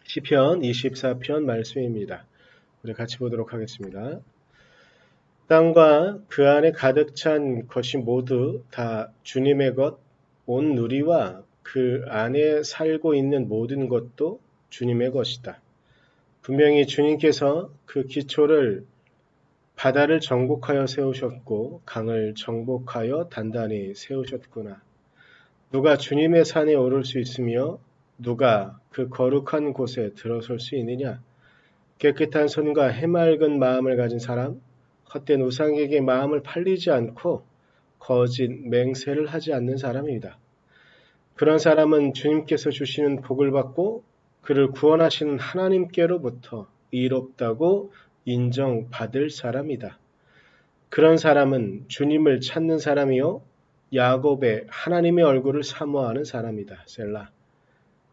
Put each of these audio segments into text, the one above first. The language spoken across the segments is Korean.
시편 24편 말씀입니다. 우리 같이 보도록 하겠습니다. 땅과 그 안에 가득 찬 것이 모두 다 주님의 것, 온 누리와 그 안에 살고 있는 모든 것도 주님의 것이다. 분명히 주님께서 그 기초를 바다를 정복하여 세우셨고 강을 정복하여 단단히 세우셨구나. 누가 주님의 산에 오를 수 있으며 누가 그 거룩한 곳에 들어설 수 있느냐? 깨끗한 손과 해맑은 마음을 가진 사람, 헛된 우상에게 마음을 팔리지 않고 거짓 맹세를 하지 않는 사람입니다. 그런 사람은 주님께서 주시는 복을 받고 그를 구원하시는 하나님께로부터 의롭다고 인정받을 사람이다. 그런 사람은 주님을 찾는 사람이요 야곱의 하나님의 얼굴을 사모하는 사람이다. 셀라.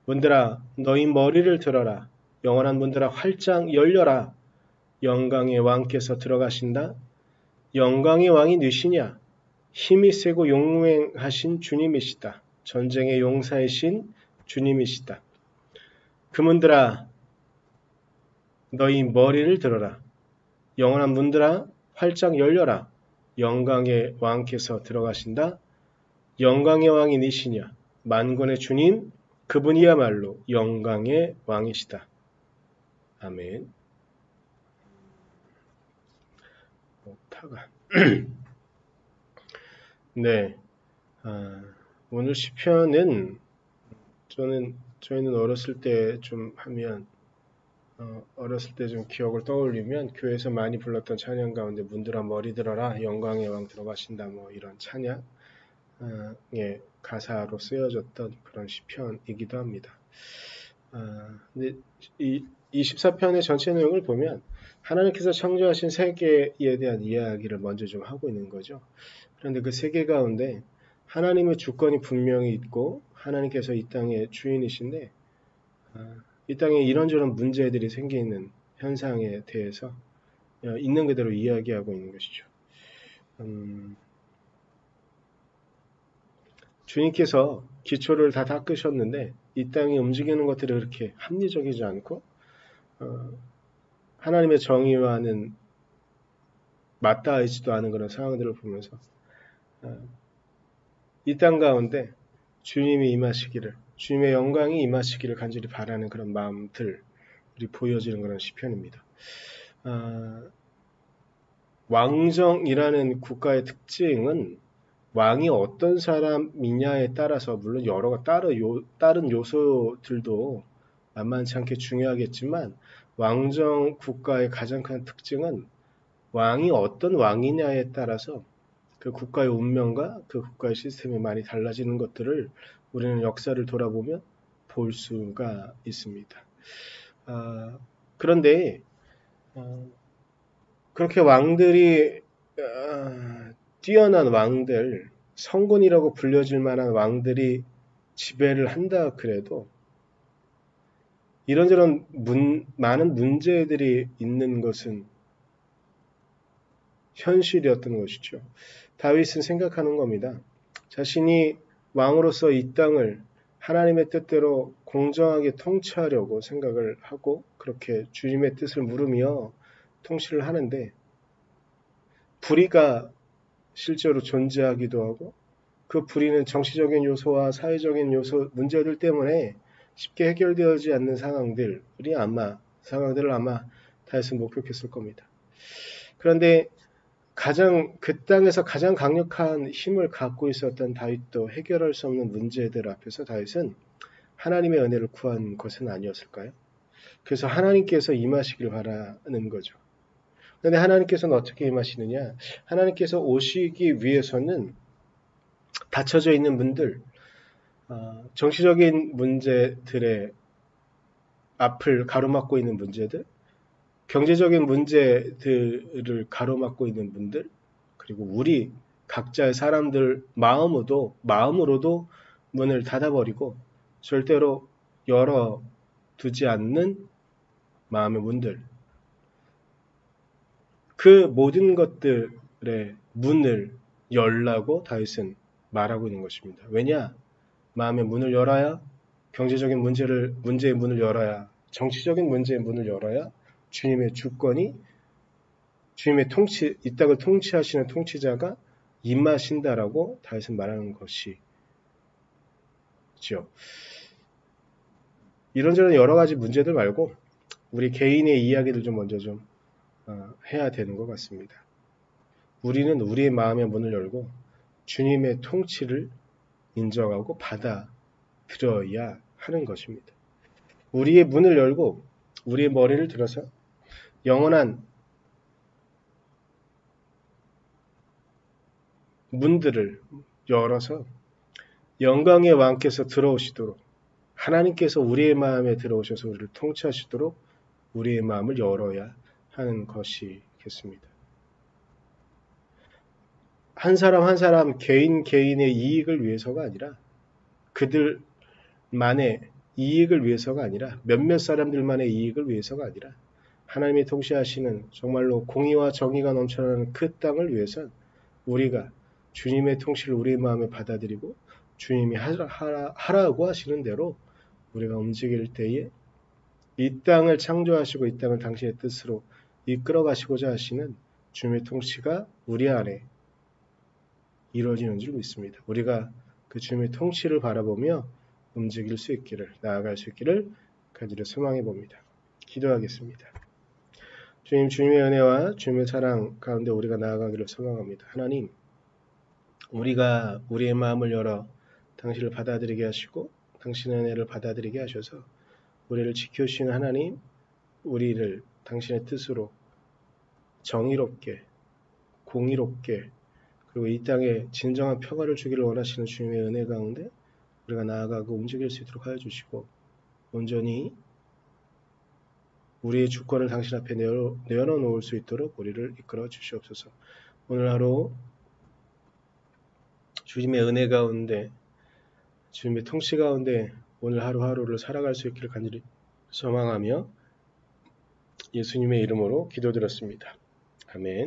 문들아 너희 머리를 들어라. 영원한 문들아 활짝 열려라. 영광의 왕께서 들어가신다. 영광의 왕이 누시냐? 힘이 세고 용맹하신 주님이시다. 전쟁의 용사이신 주님이시다. 그 문들아 너희 머리를 들어라. 영원한 문들아 활짝 열려라. 영광의 왕께서 들어가신다. 영광의 왕이 니시냐? 만군의 주님, 그분이야말로 영광의 왕이시다. 아멘. 네, 오늘 시편은 저희는 어렸을 때 좀 하면 어렸을 때 좀 기억을 떠올리면 교회에서 많이 불렀던 찬양 가운데 문들아 머리 들어라 영광의 왕 들어가신다 뭐 이런 찬양의 가사로 쓰여졌던 그런 시편이기도 합니다. 근데 이 24편의 전체 내용을 보면 하나님께서 창조하신 세계에 대한 이야기를 먼저 좀 하고 있는 거죠. 그런데 그 세계 가운데 하나님의 주권이 분명히 있고 하나님께서 이 땅의 주인이신데 이 땅에 이런저런 문제들이 생기는 현상에 대해서 있는 그대로 이야기하고 있는 것이죠. 주님께서 기초를 다 닦으셨는데 이 땅이 움직이는 것들이 그렇게 합리적이지 않고 하나님의 정의와는 맞닿아있지도 않은 그런 상황들을 보면서 이 땅 가운데 주님이 임하시기를, 주님의 영광이 임하시기를 간절히 바라는 그런 마음들이 보여지는 그런 시편입니다. 왕정이라는 국가의 특징은 왕이 어떤 사람이냐에 따라서 물론 여러 다른 요소들도 만만치 않게 중요하겠지만 왕정 국가의 가장 큰 특징은 왕이 어떤 왕이냐에 따라서 그 국가의 운명과 그 국가의 시스템이 많이 달라지는 것들을 우리는 역사를 돌아보면 볼 수가 있습니다. 그런데 그렇게 왕들이 뛰어난 왕들, 성군이라고 불려질 만한 왕들이 지배를 한다 그래도 이런저런 많은 문제들이 있는 것은 현실이었던 것이죠. 다윗은 생각하는 겁니다. 자신이 왕으로서 이 땅을 하나님의 뜻대로 공정하게 통치하려고 생각을 하고 그렇게 주님의 뜻을 물으며 통치를 하는데 불의가 실제로 존재하기도 하고 그 불의는 정치적인 요소와 사회적인 요소, 문제들 때문에 쉽게 해결되지 않는 상황들을 아마 다윗은 목격했을 겁니다. 그런데 그 땅에서 가장 강력한 힘을 갖고 있었던 다윗도 해결할 수 없는 문제들 앞에서 다윗은 하나님의 은혜를 구한 것은 아니었을까요? 그래서 하나님께서 임하시길 바라는 거죠. 그런데 하나님께서는 어떻게 임하시느냐? 하나님께서 오시기 위해서는 닫혀져 있는 분들, 정치적인 문제들의 앞을 가로막고 있는 문제들, 경제적인 문제들을 가로막고 있는 분들, 그리고 우리 각자의 사람들 마음으로도 문을 닫아버리고 절대로 열어두지 않는 마음의 문들, 그 모든 것들의 문을 열라고 다윗은 말하고 있는 것입니다. 왜냐? 마음의 문을 열어야 경제적인 문제의 문을 열어야 정치적인 문제의 문을 열어야 주님의 주권이, 주님의 통치, 이 땅을 통치하시는 통치자가 임하신다라고 다윗은 말하는 것이죠. 이런저런 여러 가지 문제들 말고 우리 개인의 이야기를 좀 먼저 좀 해야 되는 것 같습니다. 우리는 우리의 마음의 문을 열고 주님의 통치를 인정하고 받아들여야 하는 것입니다. 우리의 문을 열고 우리의 머리를 들어서 영원한 문들을 열어서 영광의 왕께서 들어오시도록, 하나님께서 우리의 마음에 들어오셔서 우리를 통치하시도록 우리의 마음을 열어야 하는 것이겠습니다. 한 사람 한 사람 개인의 이익을 위해서가 아니라, 그들만의 이익을 위해서가 아니라, 몇몇 사람들만의 이익을 위해서가 아니라 하나님이 통치하시는 정말로 공의와 정의가 넘쳐나는 그 땅을 위해서 우리가 주님의 통치를 우리의 마음에 받아들이고 주님이 하라고 하시는 대로 우리가 움직일 때에 이 땅을 창조하시고 이 땅을 당신의 뜻으로 이끌어 가시고자 하시는 주님의 통치가 우리 안에 이루어지는 줄 믿습니다. 우리가 그 주님의 통치를 바라보며 움직일 수 있기를, 나아갈 수 있기를 간절히 소망해 봅니다. 기도하겠습니다. 주님, 주님의 은혜와 주님의 사랑 가운데 우리가 나아가기를 소망합니다. 하나님, 우리가 우리의 마음을 열어 당신을 받아들이게 하시고 당신의 은혜를 받아들이게 하셔서 우리를 지켜주시는 하나님, 우리를 당신의 뜻으로 정의롭게, 공의롭게, 그리고 이 땅에 진정한 평화를 주기를 원하시는 주님의 은혜 가운데 우리가 나아가고 움직일 수 있도록 하여 주시고, 온전히 우리의 주권을 당신 앞에 내어놓아 놓을 수 있도록 우리를 이끌어 주시옵소서. 오늘 하루 주님의 은혜 가운데, 주님의 통치 가운데 오늘 하루하루를 살아갈 수 있기를 간절히 소망하며 예수님의 이름으로 기도드렸습니다. 아멘.